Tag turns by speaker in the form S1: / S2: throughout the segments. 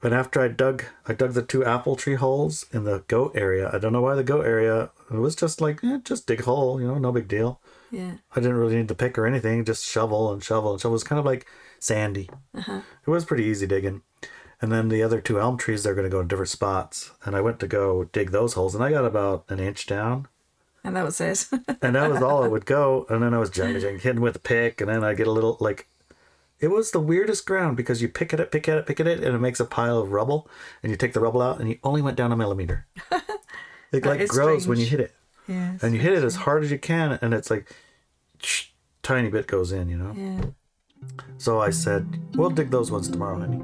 S1: But after I dug the 2 apple tree holes in the goat area. I don't know why the goat area. It was just like, just dig a hole, no big deal.
S2: Yeah.
S1: I didn't really need to pick or anything, just shovel and shovel and shovel. It was kind of like sandy.
S2: Uh-huh.
S1: It was pretty easy digging. And then the other 2 elm trees, they're going to go in different spots. And I went to go dig those holes, and I got about an inch down.
S2: And that was it.
S1: And that was all it would go. And then I was hitting with a pick, and then I get a little, like, it was the weirdest ground because you pick at it, and it makes a pile of rubble. And you take the rubble out, and you only went down a millimeter. It like grows when you hit it.
S2: Yeah.
S1: And you hit it as hard as you can, and it's like, tiny bit goes in,
S2: Yeah.
S1: So I said, we'll dig those ones tomorrow, honey.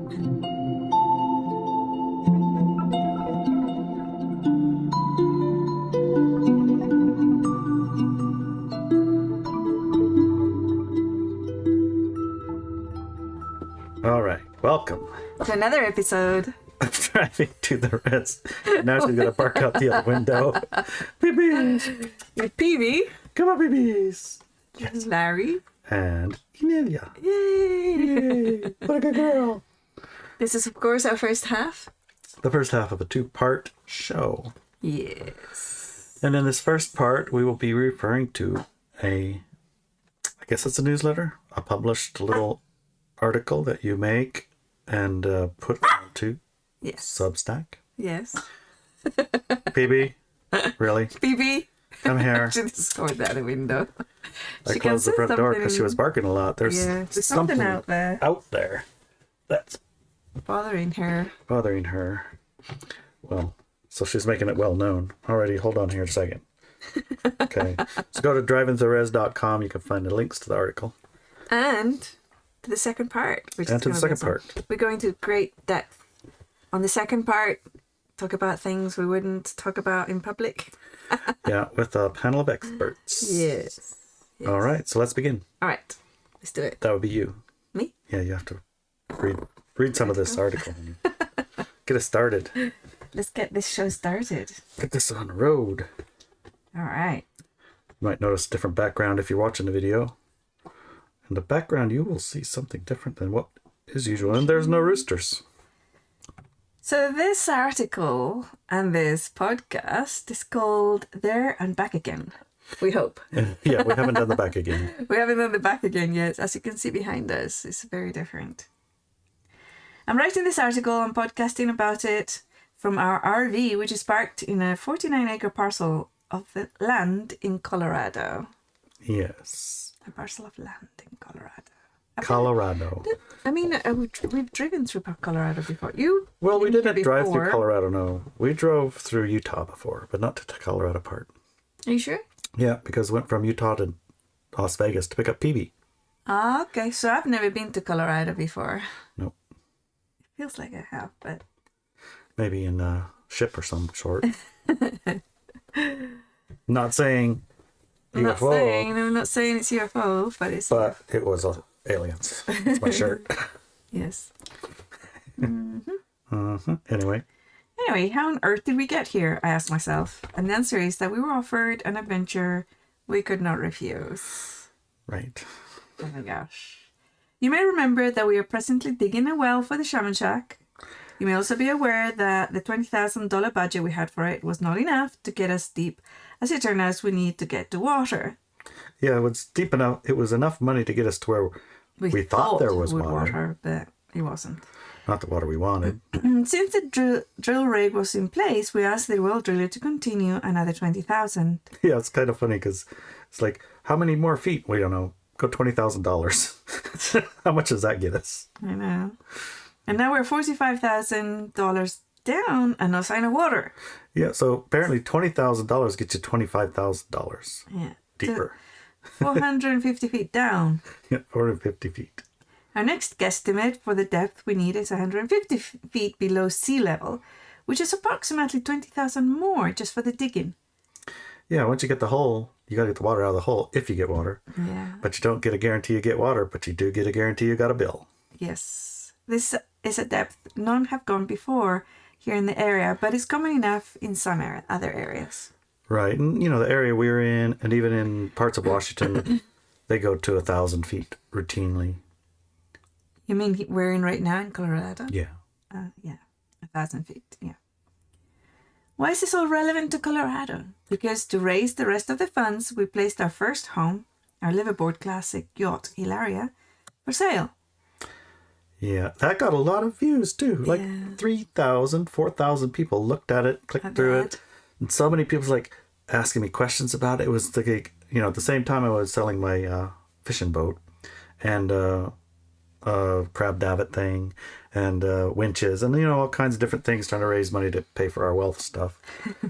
S1: All right, welcome
S2: to another episode.
S1: I'm driving to the rest. Now she's gonna bark out the other window. Babies!
S2: With Peavy.
S1: Come on, babies!
S2: Yes. Larry.
S1: And Inelia.
S2: Yay!
S1: What a good girl.
S2: This is, of course, our first half.
S1: The first half of a 2-part show.
S2: Yes.
S1: And in this first part, we will be referring to I guess it's a newsletter, a published little article that you make and put onto Substack.
S2: Yes.
S1: BB, really?
S2: BB.
S1: Come here.
S2: She just scored that a window.
S1: I closed the front door because she was barking a lot. There's
S2: something out there.
S1: That's
S2: bothering her.
S1: Well, so she's making it well known. Alrighty, hold on here a second. Okay. So go to driveintheres.com. You can find the links to the article.
S2: And to the second part.
S1: We're
S2: going to great depth. On the second part, talk about things we wouldn't talk about in public.
S1: Yeah, with a panel of experts.
S2: Yes.
S1: All right, so let's begin.
S2: All right, let's do it.
S1: That would be you.
S2: Me?
S1: Yeah, you have to read some of this article. Get us started.
S2: Let's get this show started.
S1: Get this on the road.
S2: All right.
S1: You might notice a different background if you're watching the video. In the background, you will see something different than what is usual. And there's no roosters.
S2: So this article and this podcast is called There and Back Again, we hope.
S1: Yeah, we haven't done the back again.
S2: We haven't done the back again yet. As you can see behind us, it's very different. I'm writing this article and podcasting about it from our RV, which is parked in a 49-acre parcel of the land in Colorado.
S1: Yes.
S2: A parcel of land in Colorado.
S1: Colorado.
S2: We've driven through Colorado before.
S1: We didn't drive through Colorado, no. We drove through Utah before, but not to the Colorado part.
S2: Are you sure?
S1: Yeah, because we went from Utah to Las Vegas to pick up PB.
S2: Ah, okay. So I've never been to Colorado before.
S1: Nope.
S2: It feels like I have, but...
S1: Maybe in a ship or some sort. Not saying UFO.
S2: I'm not saying it's UFO, but it's...
S1: But it was aliens. It's my shirt.
S2: Yes.
S1: Anyway,
S2: how on earth did we get here? I asked myself. And the answer is that we were offered an adventure we could not refuse.
S1: Right.
S2: Oh my gosh. You may remember that we are presently digging a well for the Shaman Shack. You may also be aware that the $20,000 budget we had for it was not enough to get us deep, as it turned out we need to get to water.
S1: Yeah, it was deep enough. It was enough money to get us to where we thought there was water.
S2: But it wasn't.
S1: Not the water we wanted.
S2: Since the drill rig was in place, we asked the well driller to continue another 20,000.
S1: Yeah, it's kind of funny because it's like, how many more feet? We don't know. Go $20,000. How much does that get us?
S2: I know. And now we're $45,000 down and no sign of water.
S1: Yeah, so apparently $20,000 gets you $25,000.
S2: Yeah.
S1: Deeper.
S2: 450 feet down.
S1: Yeah, 450 feet.
S2: Our next guesstimate for the depth we need is 150 feet below sea level, which is approximately 20,000 more just for the digging.
S1: Yeah, once you get the hole, you got to get the water out of the hole if you get water.
S2: Yeah.
S1: But you don't get a guarantee you get water, but you do get a guarantee you got a bill.
S2: Yes. This is a depth none have gone before here in the area, but it's common enough in some other areas.
S1: Right. And, the area we're in, and even in parts of Washington, they go to 1,000 feet routinely.
S2: You mean we're in right now in Colorado?
S1: Yeah.
S2: Yeah. 1,000 feet, yeah. Why is this all relevant to Colorado? Because to raise the rest of the funds, we placed our first home, our liveaboard classic yacht, Inelia, for sale.
S1: Yeah, that got a lot of views too. Like 3,000, 4,000 people looked at it, clicked through it. And so many people like asking me questions about it. It was like, at the same time I was selling my fishing boat and crab davit thing and winches and all kinds of different things, trying to raise money to pay for our wealth stuff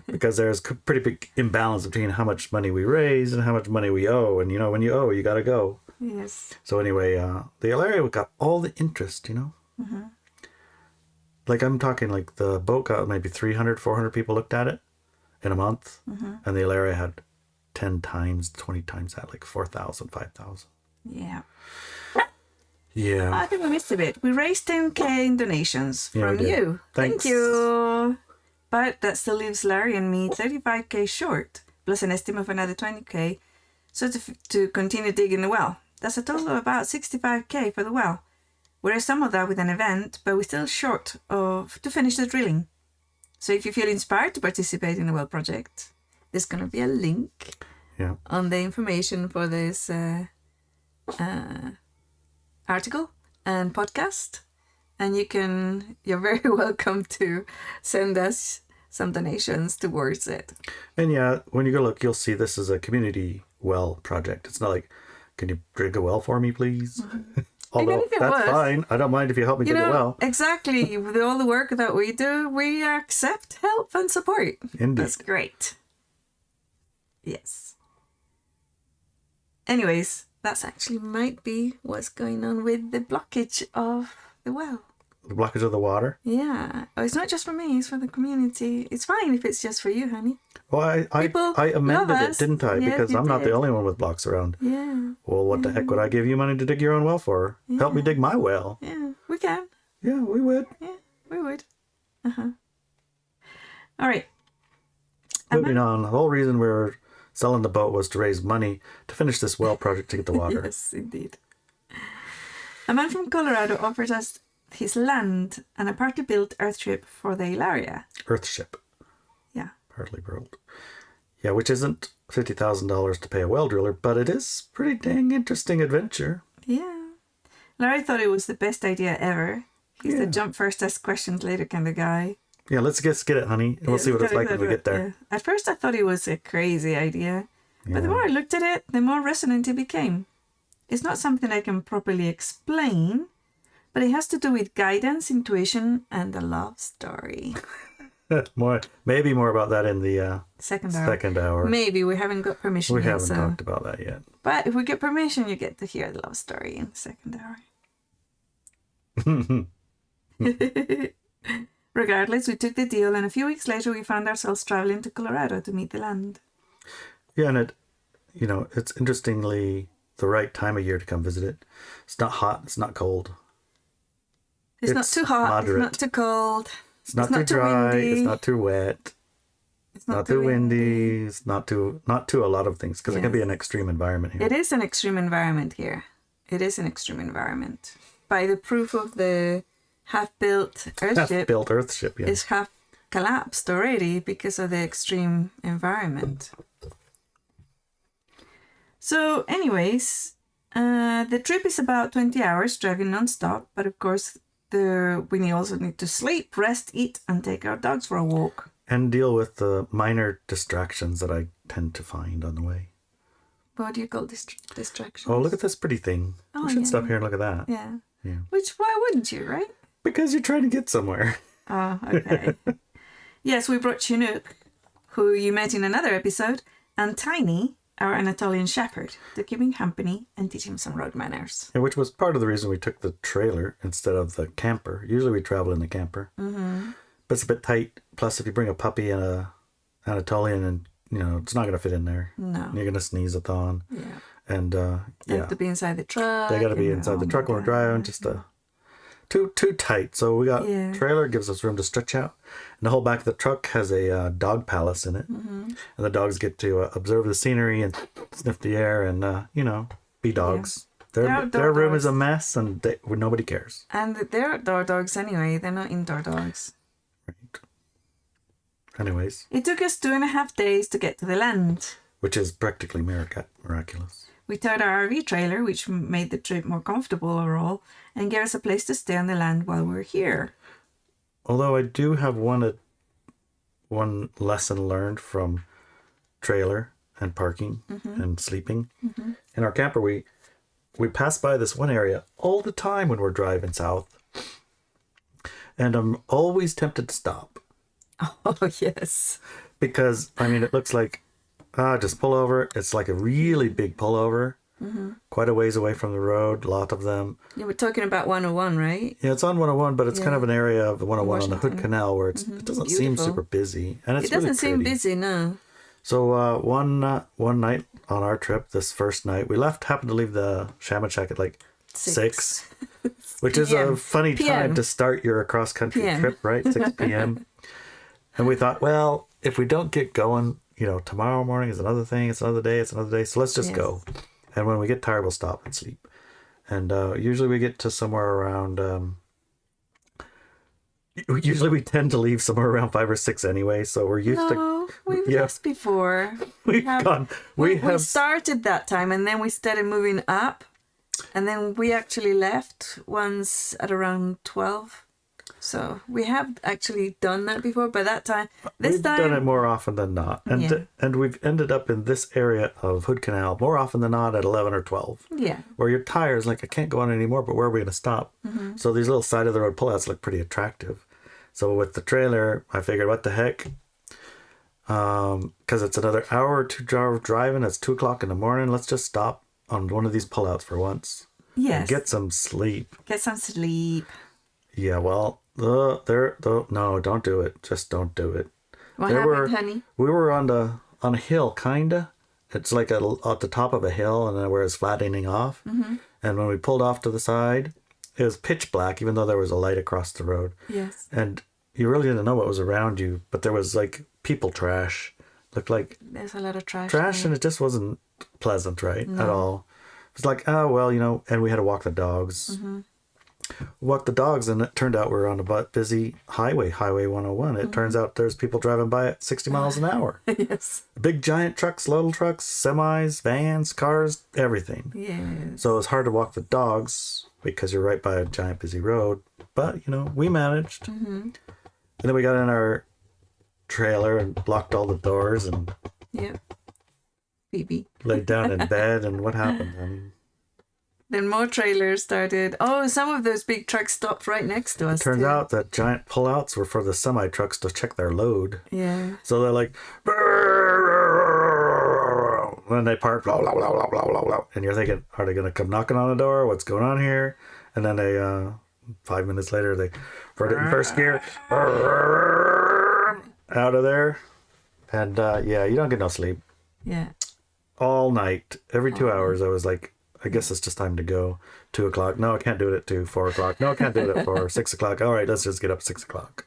S1: because there's a pretty big imbalance between how much money we raise and how much money we owe, and when you owe you gotta go.
S2: Yes.
S1: So anyway, the area got all the interest,
S2: Mm-hmm.
S1: Like I'm talking like the boat got maybe 300, 400 people looked at it in a month, and the area had 10 times, 20 times that, like 4,000, 5,000.
S2: Yeah.
S1: Yeah.
S2: I think we missed a bit. We raised 10K in donations from you.
S1: Thanks.
S2: Thank you. But that still leaves Larry and me 35K short, plus an estimate of another 20K. So to continue digging the well. That's a total of about 65K for the well. We raised some of that with an event, but we're still short to finish the drilling. So if you feel inspired to participate in the well project, there's going to be a link on the information for this article and podcast, and you're very welcome to send us some donations towards it.
S1: And when you go look, you'll see this is a community well project. It's not like, can you dig a well for me, please? Although that's fine. I don't mind if you help me dig a well.
S2: Exactly. With all the work that we do, we accept help and support.
S1: Indeed.
S2: That's great. Yes. Anyways, that's actually might be what's going on with the blockage of the well.
S1: The blockage of the water?
S2: Yeah. Oh, it's not just for me, it's for the community. It's fine if it's just for you, honey.
S1: Well, I amended it, didn't I?
S2: Yes,
S1: because I'm not the only one with blocks around.
S2: Yeah.
S1: Well, what the heck would I give you money to dig your own well for? Help me dig my well.
S2: Yeah, we can.
S1: Yeah, we would.
S2: Yeah, we would. All right.
S1: Moving on. The whole reason we were selling the boat was to raise money to finish this well project to get the water.
S2: Yes, indeed. A man from Colorado offered us his land and a partly built earthship for the Inelia.
S1: Earthship.
S2: Yeah.
S1: Partly built. Yeah, which isn't $50,000 to pay a well driller, but it is pretty dang interesting adventure.
S2: Yeah. Larry thought it was the best idea ever. He's the jump first, ask questions later kind of guy.
S1: Yeah, let's get it, honey. And we'll see what it's like when we get there.
S2: Yeah. At first I thought it was a crazy idea, but the more I looked at it, the more resonant it became. It's not something I can properly explain, but it has to do with guidance, intuition, and a love story.
S1: Maybe more about that in the
S2: second hour. Maybe we haven't got permission
S1: yet. We
S2: haven't
S1: talked about that yet.
S2: But if we get permission, you get to hear the love story in the second hour. Regardless, we took the deal, and a few weeks later we found ourselves traveling to Colorado to meet the land.
S1: Yeah, and it's interestingly the right time of year to come visit it. It's not hot, it's not cold.
S2: It's not too hot,
S1: moderate.
S2: It's not too cold.
S1: It's not too dry, it's not too wet. It's not too windy. It's not too a lot of things, because it can be an extreme environment here.
S2: It is an extreme environment here. It is an extreme environment. By the proof of the half-built earthship is half collapsed already because of the extreme environment. So anyways, the trip is about 20 hours driving non-stop, but of course we also need to sleep, rest, eat, and take our dogs for a walk.
S1: And deal with the minor distractions that I tend to find on the way.
S2: What do you call distractions?
S1: Oh, look at this pretty thing. We should stop here and look at that.
S2: Yeah.
S1: Yeah.
S2: Why wouldn't you, right?
S1: Because you're trying to get somewhere.
S2: Oh, okay. Yes, we brought Chinook, who you met in another episode, and Tiny, our Anatolian shepherd, to keep him company and teach him some road manners.
S1: Yeah, which was part of the reason we took the trailer instead of the camper. Usually we travel in the camper.
S2: Mm-hmm.
S1: But it's a bit tight. Plus, if you bring a puppy and a Anatolian, and it's not going to fit in there.
S2: No.
S1: You're going to sneeze a thon.
S2: Yeah.
S1: And
S2: They have to be inside the truck.
S1: They got to be inside the truck when we're driving. Just too tight. So we got trailer, gives us room to stretch out. And the whole back of the truck has a dog palace in it. Mm-hmm. And the dogs get to observe the scenery and sniff the air and, be dogs. Yeah. Their room is a mess and nobody cares.
S2: And they're outdoor dogs anyway. They're not indoor dogs.
S1: Anyways.
S2: It took us 2.5 days to get to the land.
S1: Which is practically miraculous.
S2: We towed our RV trailer, which made the trip more comfortable overall, and gave us a place to stay on the land while we were here.
S1: Although I do have one lesson learned from trailer and parking and sleeping. In our camper, we pass by this one area all the time when we're driving south. And I'm always tempted to stop.
S2: Oh, yes.
S1: Because, I mean, it looks like, just pull over. It's like a really big pullover. Quite a ways away from the road, a lot of them.
S2: Yeah, we're talking about 101, right?
S1: Yeah, it's on 101, but it's kind of an area of the 101 on the Hood Canal where it doesn't seem super busy. And it's
S2: It doesn't
S1: really
S2: seem
S1: pretty.
S2: busy, no.
S1: So one night on our trip, this first night, we happened to leave the Shamachak at like 6, which is a funny time to start your cross-country trip, right? 6 p.m. And we thought, well, if we don't get going, tomorrow morning is another thing, it's another day, so let's just go. And when we get tired, we'll stop and sleep. And usually we get to somewhere around... usually we tend to leave somewhere around 5 or 6 anyway, so we're used to...
S2: We've left before.
S1: We
S2: started that time, and then we started moving up, and then we actually left once at around 12. So we have actually done that before, but we've
S1: done it more often than not, and we've ended up in this area of Hood Canal more often than not at 11 or 12.
S2: Yeah,
S1: where your tires like I can't go on anymore, but where are we going to stop? So these little side of the road pullouts look pretty attractive. So with the trailer, I figured, what the heck? Because it's another hour or 2 hours driving. It's 2:00 in the morning. Let's just stop on one of these pullouts for once.
S2: Yes.
S1: And get some sleep. Yeah, well, no, don't do it. Just don't do it.
S2: What happened, honey?
S1: We were on a hill, kinda. It's like at the top of a hill, and then where it's flattening off. And when we pulled off to the side, it was pitch black, even though there was a light across the road.
S2: Yes.
S1: And you really didn't know what was around you, but there was like people trash. Looked like
S2: there's a lot of trash.
S1: And it just wasn't pleasant, right? No. At all. It was like, oh well, and we had to walk the dogs. Walked the dogs, and it turned out we were on a busy highway 101. It turns out there's people driving by at 60 miles an hour.
S2: Yes.
S1: Big giant trucks, little trucks, semis, vans, cars, everything.
S2: Yes.
S1: So it was hard to walk the dogs because you're right by a giant busy road. But, we managed. And then we got in our trailer and locked all the doors and
S2: Phoebe
S1: laid down in bed. And what happened?
S2: Then more trailers started. Oh, some of those big trucks stopped right next to us.
S1: Turns out that giant pullouts were for the semi trucks to check their load.
S2: Yeah.
S1: So they're like, when they park, blah, blah, blah, blah, blah, blah, blah. And you're thinking, are they going to come knocking on the door? What's going on here? And then they, 5 minutes later, they put it in first gear, out of there. And you don't get no sleep.
S2: Yeah.
S1: All night, every 2 hours, I was like, I guess it's just time to go. 2:00. No, I can't do it at 2. 4:00. No, I can't do it at 4. 6:00. All right, let's just get up at 6:00.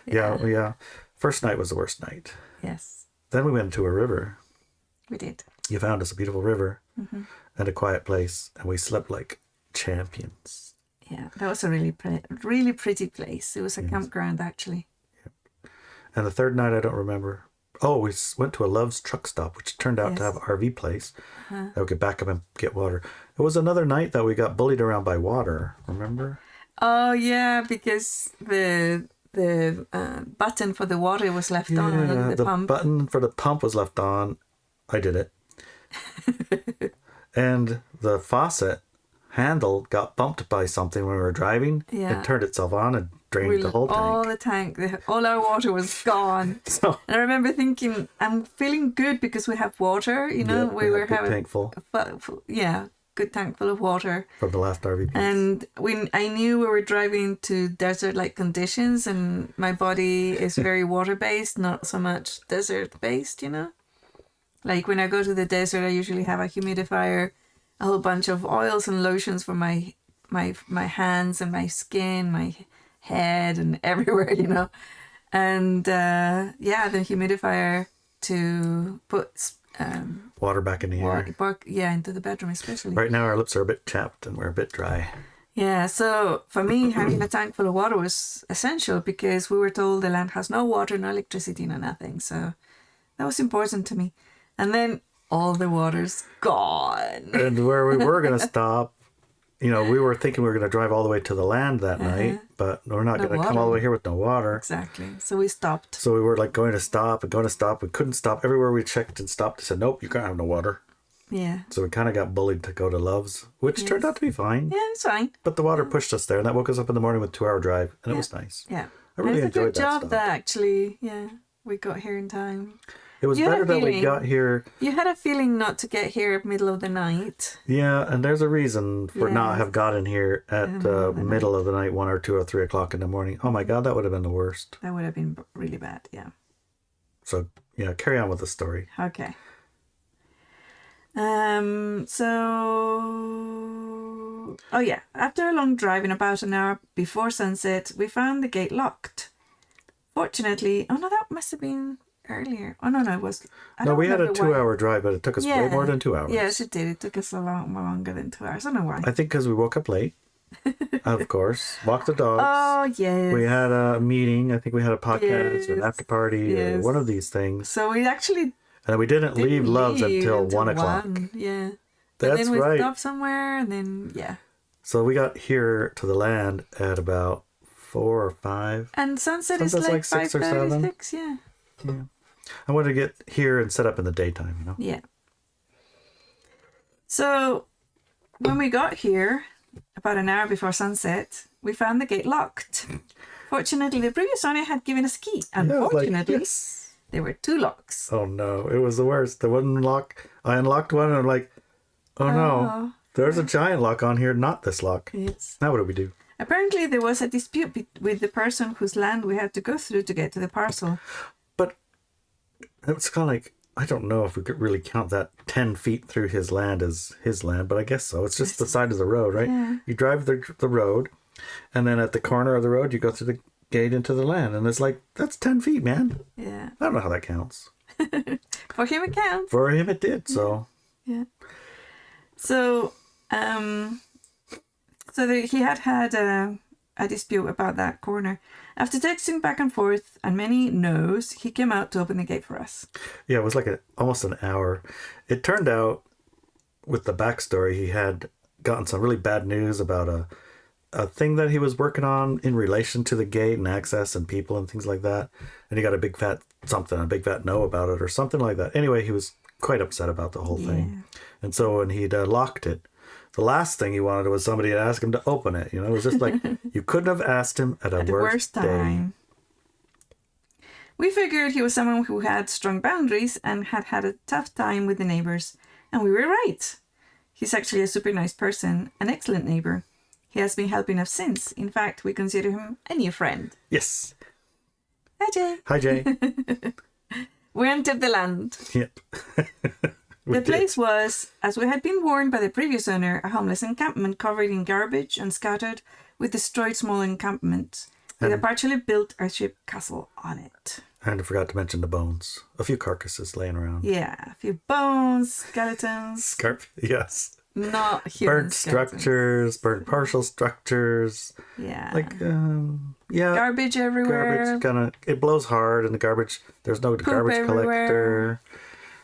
S1: Yeah. First night was the worst night.
S2: Yes.
S1: Then we went to a river.
S2: We did.
S1: You found us a beautiful river and a quiet place, and we slept like champions.
S2: Yeah, that was a really pretty place. It was a campground, actually.
S1: Yep. And the third night, I don't remember. Oh, we went to a Love's truck stop, which turned out to have an RV place. That we could back up and get water. It was another night that we got bullied around by water. Remember?
S2: Oh yeah, because the button for the water was left on the pump.
S1: Button for the pump was left on. I did it. And the faucet handle got bumped by something when we were driving. Yeah. It turned itself on and drained the whole tank.
S2: All the tank, all our water was gone. And I remember thinking, I'm feeling good because we have water, we were having
S1: tank full.
S2: Good tank full of water.
S1: From the last RV piece.
S2: And I knew we were driving to desert-like conditions, and my body is very water-based, not so much desert-based, Like when I go to the desert, I usually have a humidifier, a whole bunch of oils and lotions for my hands and my skin, my head and everywhere, And the humidifier to put
S1: water back in the air.
S2: Into the bedroom especially.
S1: Right now our lips are a bit chapped and we're a bit dry.
S2: Yeah, so for me, having a tank full of water was essential because we were told the land has no water, no electricity, no nothing. So that was important to me. And then all the water's gone.
S1: And where we were going to stop, we were thinking we were going to drive all the way to the land that night, but we're not
S2: No
S1: going to come all the way here with no water.
S2: Exactly. So we stopped.
S1: So we were like going to stop. We couldn't stop. Everywhere we checked and stopped, they said, nope, you can't have no water.
S2: Yeah.
S1: So we kind of got bullied to go to Love's, which turned out to be fine.
S2: Yeah, it's fine.
S1: But the water pushed us there, and that woke us up in the morning with a 2-hour drive, and it was nice.
S2: Yeah.
S1: I really
S2: it's a
S1: enjoyed
S2: good job
S1: that
S2: that actually, we got here in time.
S1: It was
S2: You had
S1: better
S2: a
S1: that we
S2: feeling-
S1: got here.
S2: You had a feeling not to get here middle of the night.
S1: Yeah, and there's a reason for not
S2: Yes.
S1: have gotten here at the middle of the night, 1 or 2 or 3 o'clock in the morning. Oh my God, that would have been the worst.
S2: That would have been really bad, yeah.
S1: So, carry on with the story.
S2: Okay. After a long drive and about an hour before sunset, we found the gate locked. Fortunately, that must have been earlier. Oh, no, it was...
S1: No, we had a 2-hour drive, but it took us way more than 2 hours.
S2: Yes, it did. It took us a lot longer than 2 hours. I don't know why.
S1: I think because we woke up late, of course. Walked the dogs.
S2: Oh, yes.
S1: We had a meeting. I think we had a podcast or an after party or one of these things.
S2: So we actually
S1: And we didn't leave Love's until 1 o'clock.
S2: 1, yeah.
S1: That's
S2: and then we
S1: right.
S2: stopped somewhere and then,
S1: So we got here to the land at about 4 or 5.
S2: And sunset is
S1: Sunset's
S2: like
S1: 6 or 7.
S2: 5:36, yeah.
S1: I wanted to get here and set up in the daytime,
S2: Yeah. So when we got here, about an hour before sunset, we found the gate locked. Fortunately, the previous owner had given us a key. Unfortunately,
S1: yes.
S2: there were 2 locks.
S1: Oh no, it was the worst. The one lock, I unlocked one and I'm like, oh no, there's a giant lock on here, not this lock.
S2: Yes.
S1: Now what do we do?
S2: Apparently, there was a dispute with the person whose land we had to go through to get to the parcel.
S1: But it's kind of like, I don't know if we could really count that 10 feet through his land as his land, but I guess so. It's just the side of the road, right?
S2: Yeah.
S1: You drive the road, and then at the corner of the road, you go through the gate into the land. And it's like, that's 10 feet, man.
S2: Yeah.
S1: I don't know how that counts.
S2: For him, it counts.
S1: For him, it did, so.
S2: Yeah. So, he had a dispute about that corner. After texting back and forth and many no's, he came out to open the gate for us.
S1: Yeah, it was like almost an hour. It turned out, with the backstory, he had gotten some really bad news about a thing that he was working on in relation to the gate and access and people and things like that. And he got a big fat no about it or something like that. Anyway, he was quite upset about the whole thing. And so when he'd locked it, the last thing he wanted was somebody to ask him to open it. It was just like, you couldn't have asked him at a worse time.
S2: We figured he was someone who had strong boundaries and had had a tough time with the neighbors. And we were right. He's actually a super nice person, an excellent neighbor. He has been helping us since. In fact, we consider him a new friend.
S1: Yes.
S2: Hi, Jay.
S1: Hi, Jay.
S2: We entered the land.
S1: Yep.
S2: The place was, as we had been warned by the previous owner, a homeless encampment covered in garbage and scattered with destroyed small encampments with a partially built earthship castle on it.
S1: And I forgot to mention the bones. A few carcasses laying around.
S2: Yeah, a few bones, skeletons.
S1: Yes.
S2: Not human
S1: Burnt
S2: skeletons.
S1: structures, burnt partial structures.
S2: Yeah.
S1: Like,
S2: Garbage everywhere.
S1: Garbage it blows hard in the garbage. There's no garbage
S2: everywhere.
S1: collector.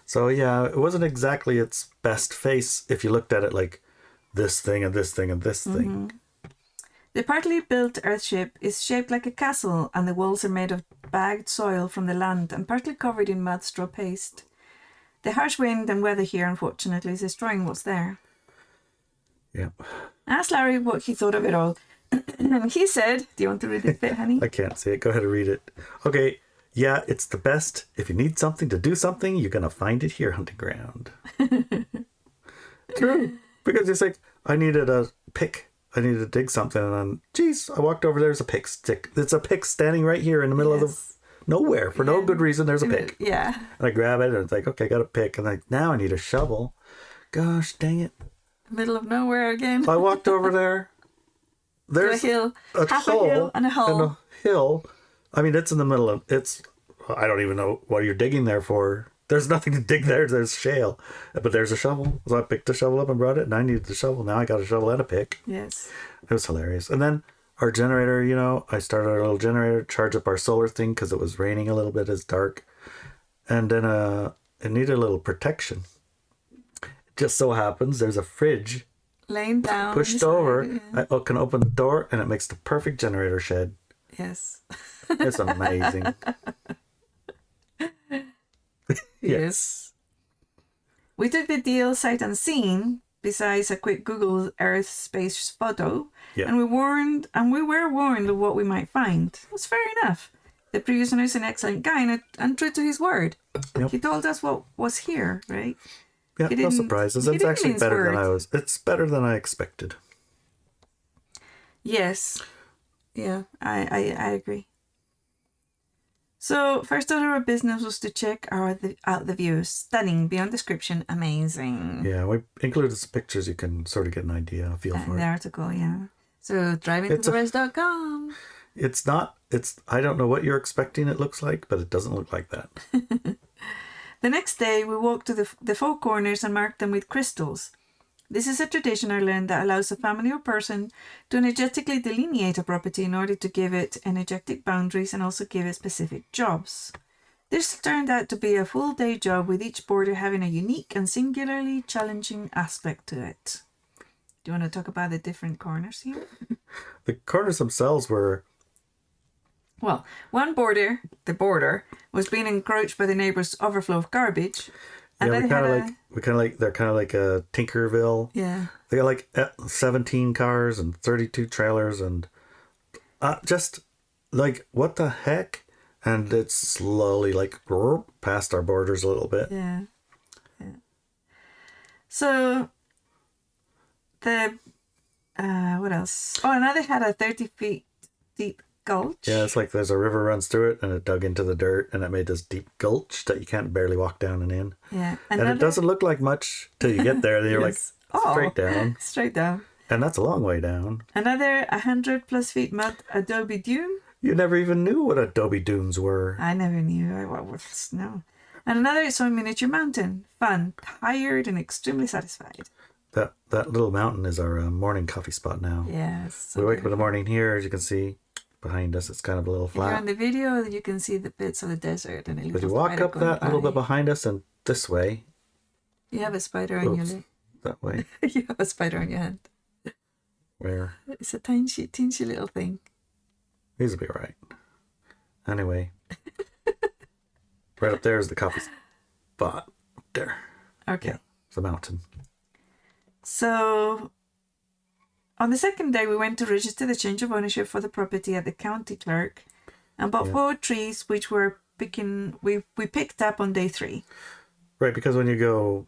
S1: So yeah, it wasn't exactly its best face if you looked at it like this thing and this thing and this thing.
S2: The partly built earthship is shaped like a castle, and the walls are made of bagged soil from the land and partly covered in mud straw paste. The harsh wind and weather here, unfortunately, is destroying what's there.
S1: Yeah.
S2: I asked Larry what he thought of it all. And he said, do you want to read this bit, honey?
S1: I can't see it. Go ahead and read it. Okay. Yeah, it's the best. If you need something to do something, you're going to find it here, hunting ground. True. Because it's like, I needed a pick. I needed to dig something. And then, geez, I walked over, there's a pick stick. It's a pick standing right here in the middle of the nowhere. For no good reason, there's a pick.
S2: Yeah.
S1: And I grab it and it's like, okay, I got a pick. And like, now I need a shovel. Gosh, dang it.
S2: Middle of nowhere again.
S1: I walked over there. There's
S2: a hill. Half a
S1: hole
S2: hill and a hole.
S1: And a hill. I mean, it's in the middle of, I don't even know what you're digging there for. There's nothing to dig there. There's shale. But there's a shovel. So I picked the shovel up and brought it, and I needed the shovel. Now I got a shovel and a pick.
S2: Yes.
S1: It was hilarious. And then our generator, you know, I started our little generator, charge up our solar thing because it was raining a little bit. It's dark. And then it needed a little protection. It just so happens there's a fridge
S2: Laying down.
S1: pushed over. I can open the door, and it makes the perfect generator shed.
S2: Yes.
S1: It's amazing.
S2: Yes. We took the deal sight unseen, besides a quick Google Earth space photo,
S1: Yeah.
S2: and we were warned of what we might find. It was fair enough. The producer is an excellent guy and true to his word.
S1: Yep.
S2: He told us what was here, right?
S1: Yeah,
S2: He
S1: no
S2: didn't-
S1: surprises.
S2: he
S1: It's
S2: didn't
S1: actually
S2: mince
S1: better than
S2: words.
S1: It's better than I expected.
S2: Yes. Yeah, I agree. So, first order of business was to check out the view. Stunning, beyond description, amazing.
S1: Yeah, we included some pictures. You can sort of get an idea, a feel for
S2: The
S1: it.
S2: article, yeah. So, drivingtotheres.com.
S1: It's not. I don't know what you're expecting. It looks like, but it doesn't look like that.
S2: The next day, we walked to the four corners and marked them with crystals. This is a tradition I learned that allows a family or person to energetically delineate a property in order to give it energetic boundaries and also give it specific jobs. This turned out to be a full-day job with each border having a unique and singularly challenging aspect to it. Do you want to talk about the different corners here?
S1: The corners themselves were.
S2: Well, one border, the border, was being encroached by the neighbour's overflow of garbage. And
S1: Yeah,
S2: then
S1: they're kind of like a Tinkerville.
S2: Yeah.
S1: They got like 17 cars and 32 trailers and just like what the heck? And it's slowly like past our borders a little bit.
S2: Yeah. So the what else? Oh, another had a 30 feet deep gulch.
S1: Yeah, it's like there's a river runs through it and it dug into the dirt and it made this deep gulch that you can't barely walk down and in.
S2: Yeah.
S1: And it doesn't look like much till you get there. Then you're
S2: Yes.
S1: like straight down.
S2: Straight down.
S1: And that's a long way down.
S2: Another 100+ feet mud adobe dune.
S1: You never even knew what Adobe dunes were.
S2: I never knew what was no. And another is a miniature mountain. Fun, tired, and extremely satisfied.
S1: That little mountain is our morning coffee spot now.
S2: Yes.
S1: We wake up in the morning here, as you can see behind us. It's kind of a little
S2: If you're on
S1: flat.
S2: the video, you can see the bits of the desert and it
S1: But
S2: looks
S1: you walk
S2: spider
S1: up
S2: going
S1: that little
S2: by.
S1: bit behind us and this way.
S2: You have a spider on your
S1: Oops.
S2: lip.
S1: That way.
S2: You have a spider on your hand.
S1: Where?
S2: It's a teensy little thing.
S1: These will be all right. Anyway. Right up there is the coffee spot. Up there.
S2: Okay.
S1: Yeah. It's a mountain.
S2: So, on the second day, we went to register the change of ownership for the property at the county clerk and bought 4 trees, which we picked up on day 3.
S1: Right, because when you go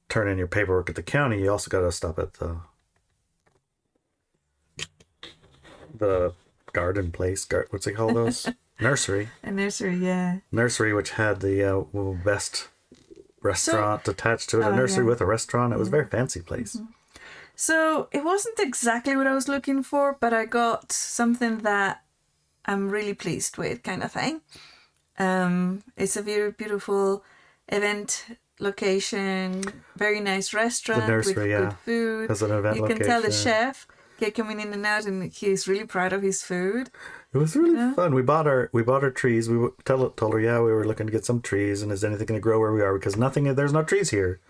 S1: turn in your paperwork at the county, you also got to stop at the garden place. What's it called those? Nursery.
S2: A nursery, yeah.
S1: Nursery, which had the best restaurant attached to it. A nursery
S2: yeah.
S1: with a restaurant. It was a very fancy place.
S2: So, it wasn't exactly what I was looking for, but I got something that I'm really pleased with, kind of thing. It's a very beautiful event location, very nice restaurant
S1: The nursery,
S2: with
S1: yeah.
S2: good food.
S1: As an event
S2: You can tell the
S1: location.
S2: chef coming in and out, and he's really proud of his food.
S1: It was really fun. We bought our trees. We told her, yeah, we were looking to get some trees, and is anything going to grow where we are? Because there's no trees here.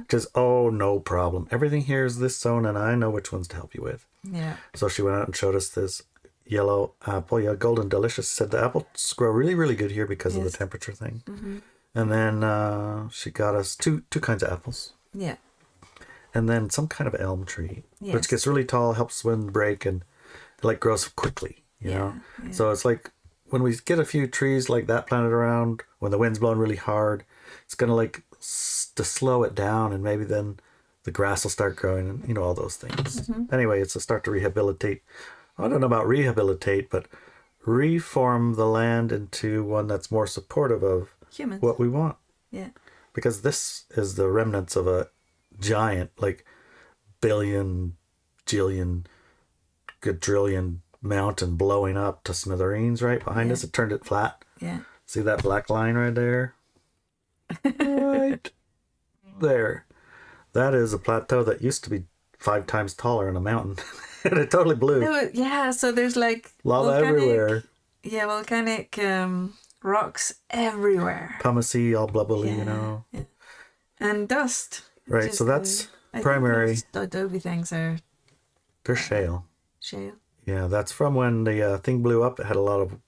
S1: Just no problem. Everything here is this zone, and I know which ones to help you with.
S2: Yeah.
S1: So she went out and showed us this yellow apple, golden delicious. Said the apples grow really, really good here because of the
S2: Yes.
S1: temperature thing. And then she got us two kinds of apples,
S2: Yeah.
S1: and then some kind of elm tree,
S2: Yes.
S1: which gets really tall, helps wind break, and it like grows quickly. You know, so it's like when we get a few trees like that planted around, when the wind's blowing really hard, it's gonna like to slow it down, and maybe then the grass will start growing, and all those things. Anyway, it's a start to rehabilitate. I don't know about rehabilitate, but reform the land into one that's more supportive of
S2: Humans.
S1: what we want.
S2: Yeah.
S1: Because this is the remnants of a giant, like billion, jillion, quadrillion mountain blowing up to smithereens right behind us. It turned it flat.
S2: Yeah.
S1: See that black line right there? Right there. That is a plateau that used to be 5 times taller in a mountain. And it totally blew.
S2: No, yeah, so there's like
S1: Lava everywhere.
S2: Yeah, volcanic rocks everywhere.
S1: Pumice, all blubbly,
S2: Yeah. And dust.
S1: Right, so that's primary.
S2: The Adobe things are
S1: They're shale.
S2: shale.
S1: Yeah, that's from when the thing blew up. It had a lot of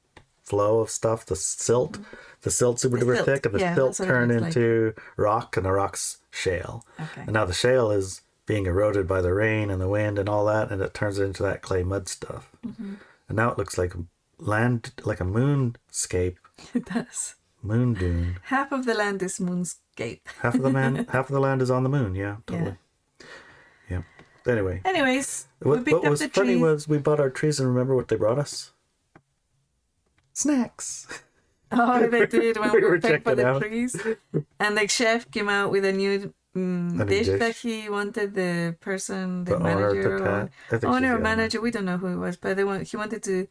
S1: flow of stuff. The silt, super duper thick, and the silt turned into rock, and the rock's shale.
S2: Okay.
S1: And now the shale is being eroded by the rain and the wind and all that, and it turns into that clay mud stuff. Mm-hmm. And now it looks like land, like a moonscape.
S2: It does.
S1: Moon dune.
S2: Half of the land is moonscape.
S1: half of the land is on the moon. Yeah, totally. Yeah. Anyway.
S2: Anyways,
S1: what was funny was we bought our trees, and remember what they brought us? Snacks.
S2: Oh, they did when we were picking for the
S1: out.
S2: trees. And the chef came out with a new dish that he wanted the person, the manager, owner or manager, we don't know who it was, but he wanted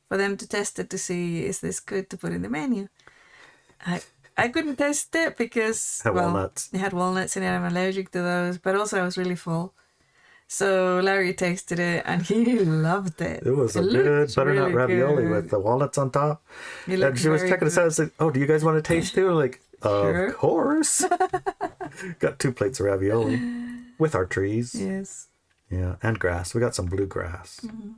S2: for them to test it to see, is this good to put in the menu? I couldn't test it because
S1: walnuts.
S2: It had walnuts in it. I'm allergic to those, but also I was really full. So Larry tasted it and he loved it.
S1: It was a good butternut ravioli with the walnuts on top. And she was checking us out and said, "Oh, do you guys want to taste too?" I'm like,
S2: Sure.
S1: Of course. Got 2 plates of ravioli with our trees.
S2: Yes.
S1: Yeah, and grass. We got some bluegrass.
S2: Mm-hmm.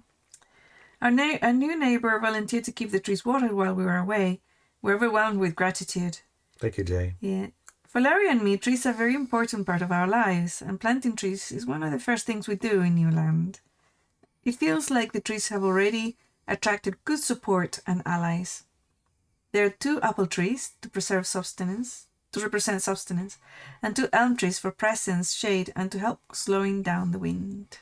S2: Our new neighbour volunteered to keep the trees watered while we were away. We're overwhelmed with gratitude.
S1: Thank you, Jay.
S2: Yeah. For Larry and me, trees are a very important part of our lives, and planting trees is one of the first things we do in new land. It feels like the trees have already attracted good support and allies. There are 2 apple trees to represent sustenance, and 2 elm trees for presence, shade, and to help slowing down the wind.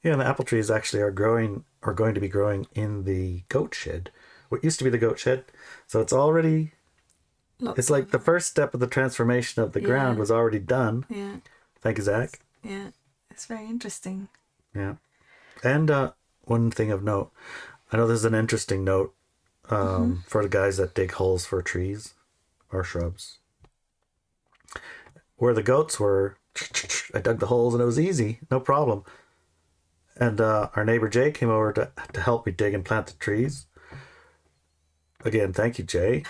S1: Yeah, and the apple trees actually are going to be growing in the goat shed. What used to be the goat shed. So it's already... It's like the first step of the transformation of the ground was already done.
S2: Yeah.
S1: Thank you, Zach.
S2: Yeah. It's very interesting.
S1: Yeah. And one thing of note, I know this is an interesting note for the guys that dig holes for trees or shrubs. Where the goats were, I dug the holes and it was easy, no problem. And our neighbor Jay came over to help me dig and plant the trees. Again, thank you, Jay.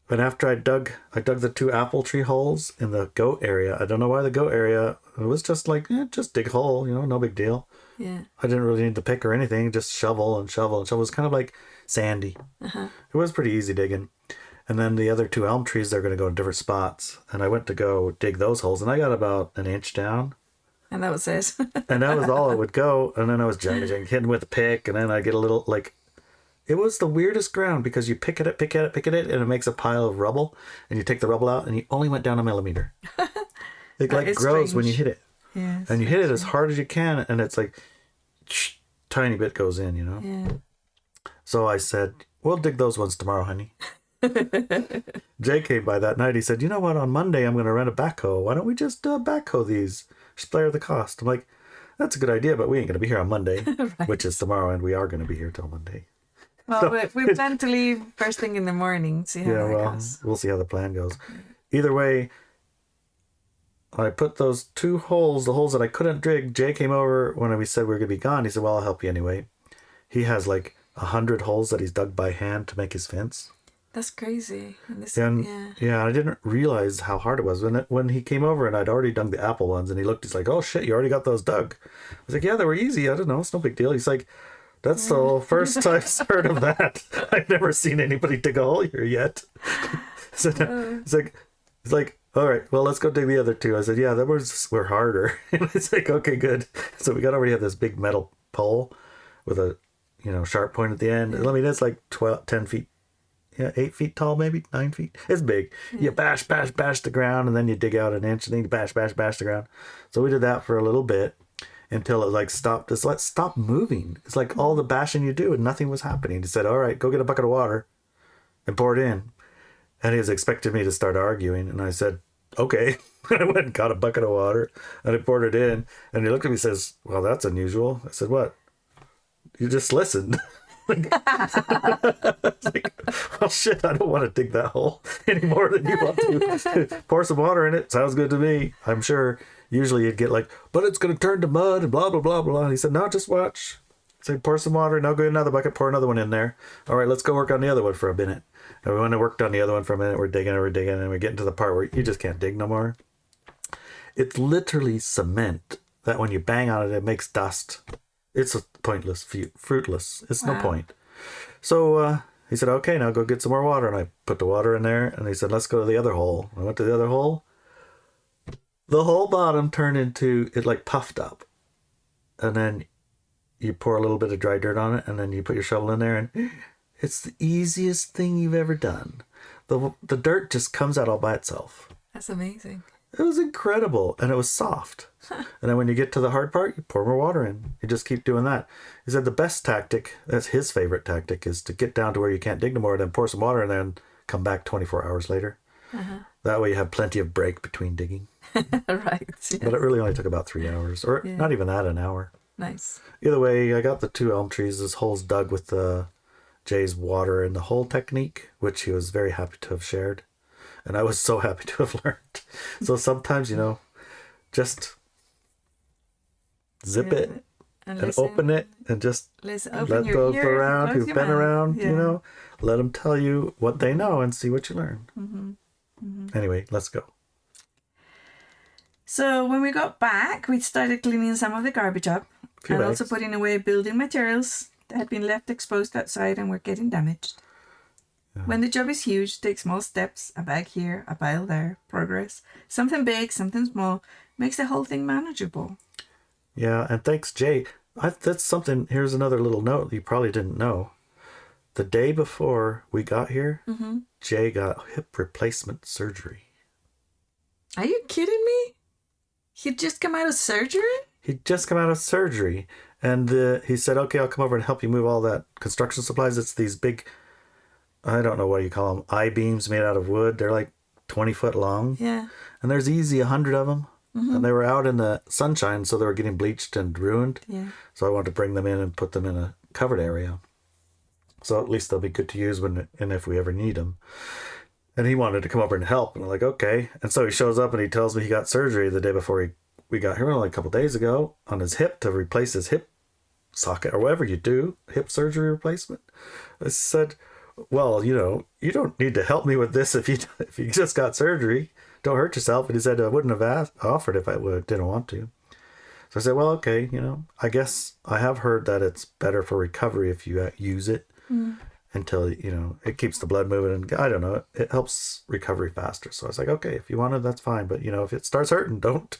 S1: But after I dug the 2 apple tree holes in the goat area. I don't know why the goat area. It was just like, just dig a hole, no big deal.
S2: Yeah.
S1: I didn't really need to pick or anything, just shovel and shovel and shovel. It was kind of like sandy. Uh-huh. It was pretty easy digging. And then the other 2 elm trees, they're going to go in different spots. And I went to go dig those holes, and I got about an inch down.
S2: And that was it.
S1: And that was all it would go. And then I was hitting with a pick, and then I get a little like... It was the weirdest ground because you pick at it, and it makes a pile of rubble, and you take the rubble out, and you only went down a millimeter. It like grows when you hit it.
S2: Yeah,
S1: and you hit it as hard as you can, and it's like tiny bit goes in,
S2: Yeah.
S1: So I said, "We'll dig those ones tomorrow, honey." Jay came by that night. He said, "You know what? On Monday, I'm going to rent a backhoe. Why don't we just backhoe these? Spare the cost." I'm like, "That's a good idea, but we ain't going to be here on Monday," right. Which is tomorrow, and we are going to be here till Monday.
S2: Well, so, we plan to leave first thing in the morning. See how that goes.
S1: We'll see how the plan goes. Either way, I put those 2 holes, the holes that I couldn't dig. Jay came over when we said we were going to be gone. He said, "Well, I'll help you anyway." He has like 100 holes that he's dug by hand to make his fence.
S2: That's crazy.
S1: Yeah, I didn't realize how hard it was. When he came over and I'd already dug the apple ones, and he looked, he's like, "Oh shit, you already got those dug." I was like, "Yeah, they were easy. I don't know. It's no big deal." He's like, "That's the first time I've heard of that. I've never seen anybody dig a hole here yet." So it's like, "All right, well, let's go dig the other 2. I said, "Yeah, that were harder." And it's like, "Okay, good." So we already have this big metal pole with a, sharp point at the end. Yeah. I mean, it's like 10 feet, 8 feet tall, maybe 9 feet. It's big. Yeah. You bash the ground, and then you dig out an inch, and then you bash the ground. So we did that for a little bit. Until it like stopped. It's like stop moving. It's like all the bashing you do and nothing was happening. He said, "All right, go get a bucket of water and pour it in." And he was expecting me to start arguing, and I said, "Okay." I went and got a bucket of water and I poured it in, and he looked at me and says, "Well, that's unusual." I said, "What?" "You just listened." It's like, well, shit, I don't want to dig that hole any more than you want to. Pour some water in it. Sounds good to me. I'm sure usually you'd get like, but it's going to turn to mud and blah, blah, blah, blah. And he said, no, just watch. So pour some water, now go in another bucket, pour another one in there. All right, let's go work on the other one for a minute. And we went and worked on the other one for a minute. We're digging, and we're getting to the part where you just can't dig no more. It's literally cement that when you bang on it, it makes dust. It's pointless, fruitless. It's no point. So he said, okay, now go get some more water. And I put the water in there, and he said, let's go to the other hole. I went to the other hole. The whole bottom turned into, it like puffed up. And then you pour a little bit of dry dirt on it, and then you put your shovel in there, and it's the easiest thing you've ever done. The dirt just comes out all by itself.
S2: That's amazing.
S1: It was incredible, and it was soft. And then when you get to the hard part, you pour more water in. You just keep doing that. He said the best tactic, that's his favorite tactic, is to get down to where you can't dig no more, then pour some water in there and come back 24 hours later. That way you have plenty of break between digging.
S2: Right. Yeah.
S1: But it really only took about 3 hours, or not even that, an hour.
S2: Nice.
S1: Either way, I got the 2 elm trees. This hole's dug with Jay's water in the hole technique, which he was very happy to have shared. And I was so happy to have learned. So sometimes, just zip it and open it and just let those around who've been around, let them tell you what they know and see what you learn. Anyway, let's go.
S2: So when we got back, we started cleaning some of the garbage up and also putting away building materials that had been left exposed outside and were getting damaged. Yeah. When the job is huge, take small steps, a bag here, a pile there, progress. Something big, something small, makes the whole thing manageable.
S1: Yeah, and thanks, Jay. That's something, here's another little note you probably didn't know. The day before we got here, Jay got hip replacement surgery.
S2: Are you kidding me? He'd just come out of surgery?
S1: He'd just come out of surgery. And he said, okay, I'll come over and help you move all that construction supplies. It's these big, I don't know what you call them, I-beams made out of wood. They're like 20 foot long.
S2: Yeah.
S1: And there's easy 100 of them. And they were out in the sunshine, so they were getting bleached and ruined. Yeah. So I wanted to bring them in and put them in a covered area. So at least they'll be good to use when and if we ever need them. And he wanted to come over and help. And I'm like, okay. And so he shows up and he tells me he got surgery the day before we got here, only a couple of days ago, on his hip to replace his hip socket or whatever you do, hip surgery replacement. I said, well, you don't need to help me with this if you just got surgery. Don't hurt yourself. And he said, I wouldn't have offered if I didn't want to. So I said, well, okay, I guess I have heard that it's better for recovery if you use it until, it keeps the blood moving. And I don't know, it helps recovery faster. So I was like, okay, if you want it, that's fine. But, if it starts hurting, don't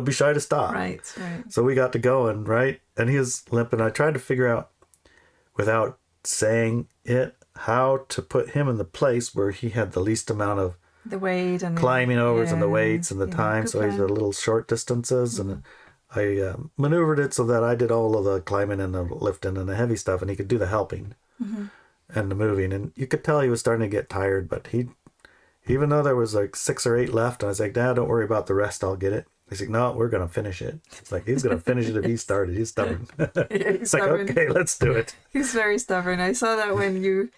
S1: be shy to stop.
S2: Right.
S1: So we got to going, right? And he was limping. I tried to figure out, without saying it, how to put him in the place where he had the least amount of
S2: the weight and
S1: climbing overs and the weights and the time. So he's at little short distances. And I maneuvered it so that I did all of the climbing and the lifting and the heavy stuff, and he could do the helping and the moving. And you could tell he was starting to get tired, but even though there was like 6 or 8 left, I was like, Dad, don't worry about the rest. I'll get it. He's like, no, we're going to finish it. It's like, he's going to finish it if he started. He's stubborn. It's
S2: stubborn.
S1: Like, okay, let's do it.
S2: He's very stubborn. I saw that when you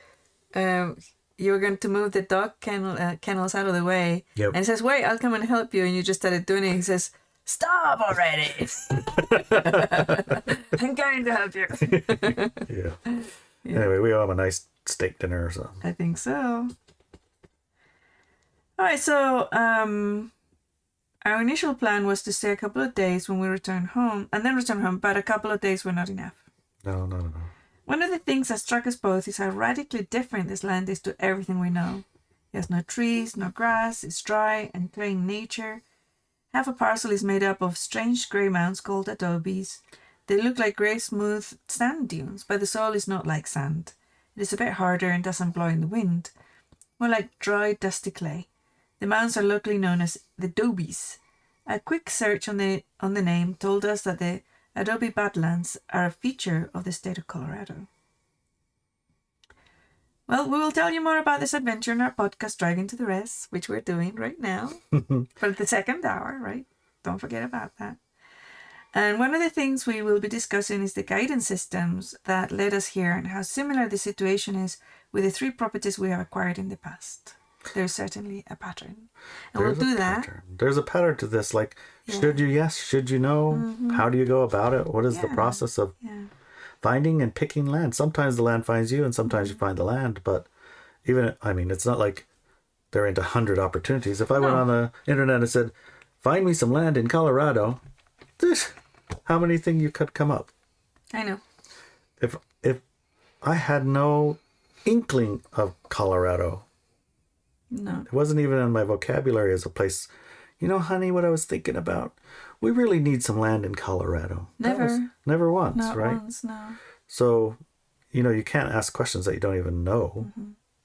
S2: were going to move the dog kennels out of the way.
S1: Yep.
S2: And he says, wait, I'll come and help you. And you just started doing it. He says, stop already. I'm going to help you.
S1: Yeah. Anyway, we all have a nice steak dinner or something.
S2: I think so. All right, so our initial plan was to stay a couple of days when we return home, but a couple of days were not enough.
S1: No.
S2: One of the things that struck us both is how radically different this land is to everything we know. It has no trees, no grass, it's dry and plain nature. Half a parcel is made up of strange grey mounds called adobes. They look like grey smooth sand dunes, but the soil is not like sand. It is a bit harder and doesn't blow in the wind. More like dry, dusty clay. The mounds are locally known as the Dobies. A quick search on the name told us that the Adobe Badlands are a feature of the state of Colorado. Well, we will tell you more about this adventure in our podcast, Driving to the Rest, which we're doing right now for the second hour, right? Don't forget about that. And one of the things we will be discussing is the guidance systems that led us here and how similar the situation is with the 3 properties we have acquired in the past. There's certainly a pattern. And we'll do that.
S1: There's a pattern to this. Like, should you yes? Should you no? How do you go about it? What is the process of finding and picking land? Sometimes the land finds you and sometimes you find the land. But even, I mean, it's not like they're into 100 opportunities. If I went on the internet and said, find me some land in Colorado, how many things you could come up?
S2: I know.
S1: If I had no inkling of Colorado,
S2: no,
S1: it wasn't even in my vocabulary as a place. You know, honey, what I was thinking about? We really need some land in Colorado. Never once,
S2: not
S1: right?
S2: Once, no.
S1: So, you can't ask questions that you don't even know.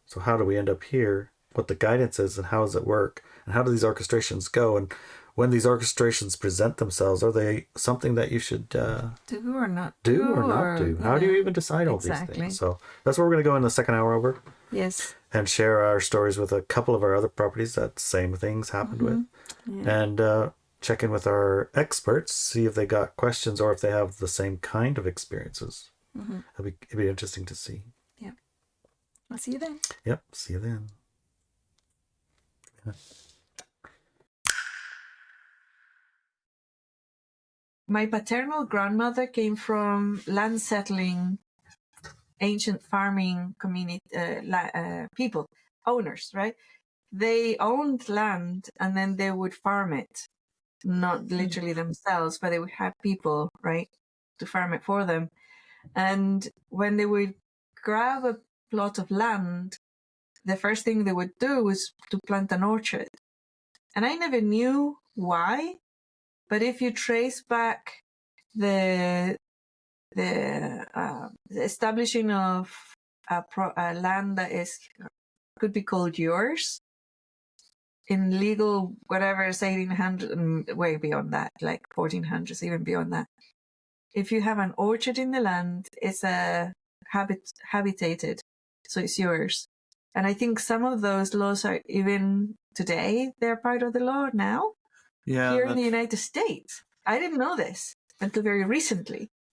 S1: So how do we end up here? What the guidance is and how does it work? And how do these orchestrations go? And when these orchestrations present themselves, are they something that you should
S2: do or not
S1: do? How do you even decide all these things? So that's what we're going to go in the second hour over.
S2: Yes.
S1: And share our stories with a couple of our other properties that same things happened with. Yeah. And check in with our experts, see if they got questions or if they have the same kind of experiences. It'd be interesting to see.
S2: Yeah. I'll see you then.
S1: Yep. See you then. Yeah.
S2: My paternal grandmother came from land settling, ancient farming community people, owners, right? They owned land and then they would farm it, not literally themselves, but they would have people, right, to farm it for them. And when they would grab a plot of land, the first thing they would do was to plant an orchard. And I never knew why, but if you trace back the establishing of a land that could be called yours in legal whatever, 1800 and way beyond that, like 1400s, even beyond that. If you have an orchard in the land, it's a habitated, so it's yours. And I think some of those laws are even today, they're part of the law now. Here in the United States. I didn't know this until very recently.